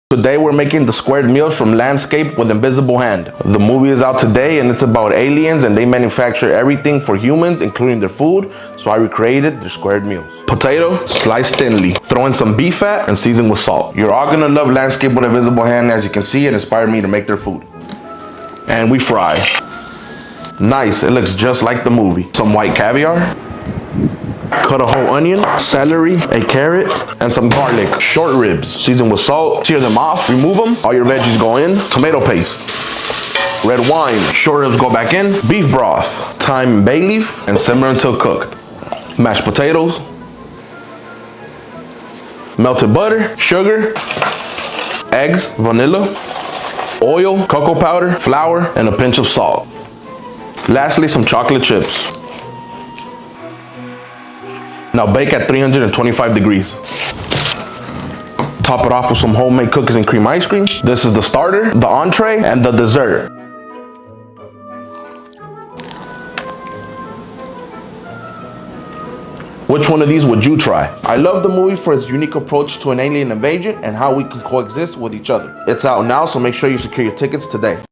Today we're making the squared meals from Landscape with Invisible Hand. The movie is out today and it's about aliens and they manufacture everything for humans, including their food, so I recreated their squared meals. Potato, sliced thinly. Throw in some beef fat and season with salt. You're all gonna love Landscape with Invisible Hand. As you can see, it inspired me to make their food. And we fry. Nice, it looks just like the movie. Some white caviar. Cut a whole onion, celery, a carrot, and some garlic. Short ribs, season with salt. Tear them off, remove them. All your veggies go in. Tomato paste. Red wine, short ribs go back in. Beef broth, thyme and bay leaf, and simmer until cooked. Mashed potatoes. Melted butter, sugar, eggs, vanilla, oil, cocoa powder, flour, and a pinch of salt. Lastly, some chocolate chips. Now bake at 325 degrees. Top it off with some homemade cookies and cream ice cream. This is the starter, the entree, and the dessert. Which one of these would you try? I love the movie for its unique approach to an alien invasion and how we can coexist with each other. It's out now, so make sure you secure your tickets today.